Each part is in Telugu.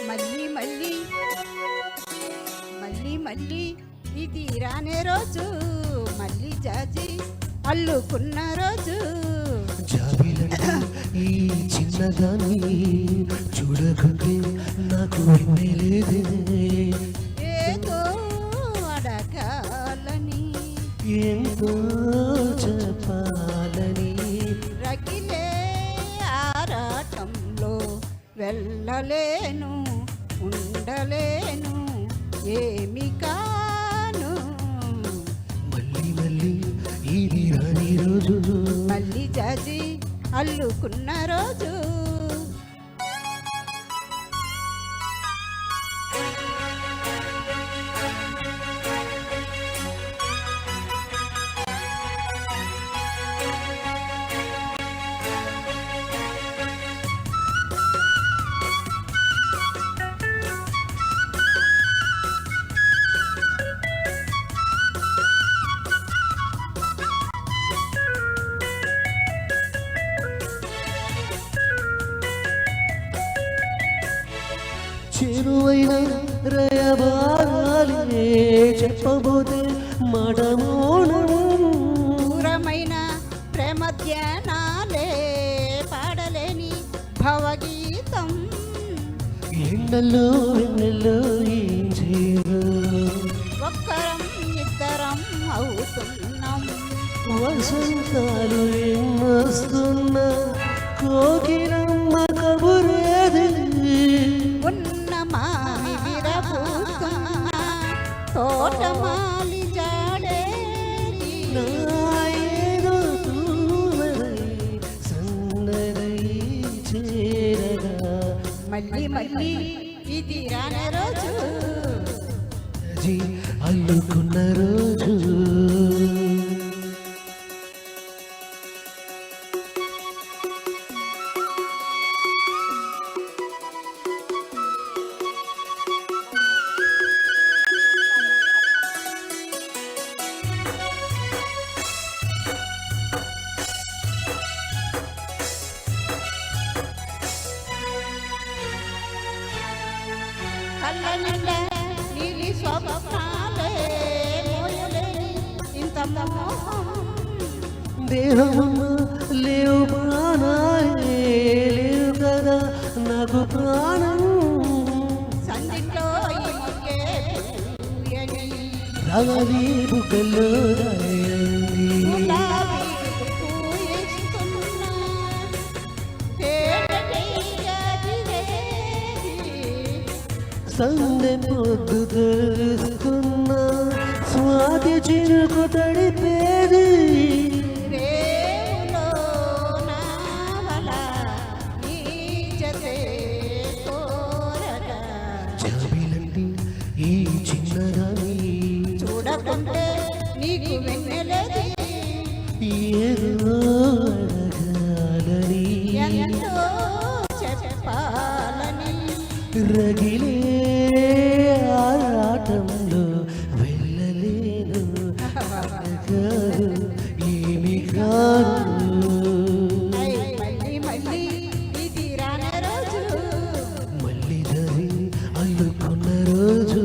మళ్ళీ మళ్ళీ మళ్ళీ మళ్ళీ ఇది రానే రోజు, మళ్ళీ జాజి అల్లుకున్న రోజు. జాబిలంటే ఈ చిన్నదాన్ని చూడకుంటే నాకు లేదే, ఏదో అడగాలని ఎంతో చెప్పాలని రగిలే ఆరాటంలో వెళ్ళలేను, ఉండలేను, ఏమి కాను. మళ్ళీ మళ్ళీ ఇది రాని రోజు, మళ్ళీ జాజి అల్లుకున్న రోజు. చెరువైన రయబారాలే చెప్పబోతే మడమోణం, దూరమైన ప్రేమ ధ్యానాలే పాడలేని భవగీతం. ఎండల్లో వెన్నెల్లో ఏం చేయరు, ఒక్కరం ఇద్దరం అవుతున్నాం. వసంతాలు ఎన్నొస్తున్న కోకిలమ్మ కబురేది, ఉన్న మామి విరబూస్తున్న తోటమాలి జాడేది. నా ఏదో తూవరై సన్నరై చేరగా, మళ్ళీ మళ్ళీ ఇది రాని రోజు, జీ అల్లుకున్న రోజు. కళ్ళ నిండా నీలి స్వప్నాలే మోయలేని ఇంత మోహం. దేహమున్న లేవు ప్రాణాలే లేవు కదా నాకు ప్రాణం, సందిట్లో ఈ మొక్కే పూయని రాగాలి బుగ్గల్లో రాయండి, గులాబీ పూయిస్తున్న తేనెటీగదిరేది. సందె పొద్దు తెలుస్తున్న స్వాతి చిరుకు తడిపేది, రేవులో నావల నీ జతే కోరగా. జాబిలండి ఈ చిన్నదాన్ని చూడకుంటే నీకు వెన్నెలది, ఏదో అడగాలని ఎంతో చెప్పాలని రగిలే ఆరాటంలో వెళ్ళలేను, కాదు ఏమి కాదు. మళ్ళీ మళ్ళీ ఇది రాని రోజు, మళ్ళీ జరి అల్లుకున్న రోజు,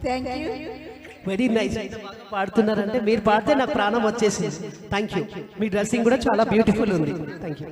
థ్యాంక్ యూ. Very nice. పాడుతున్నారంటే మీరు పాడితే నాకు ప్రాణం వచ్చేసింది. Thank you. మీ డ్రెస్సింగ్ కూడా చాలా బ్యూటిఫుల్ ఉంది. Thank you.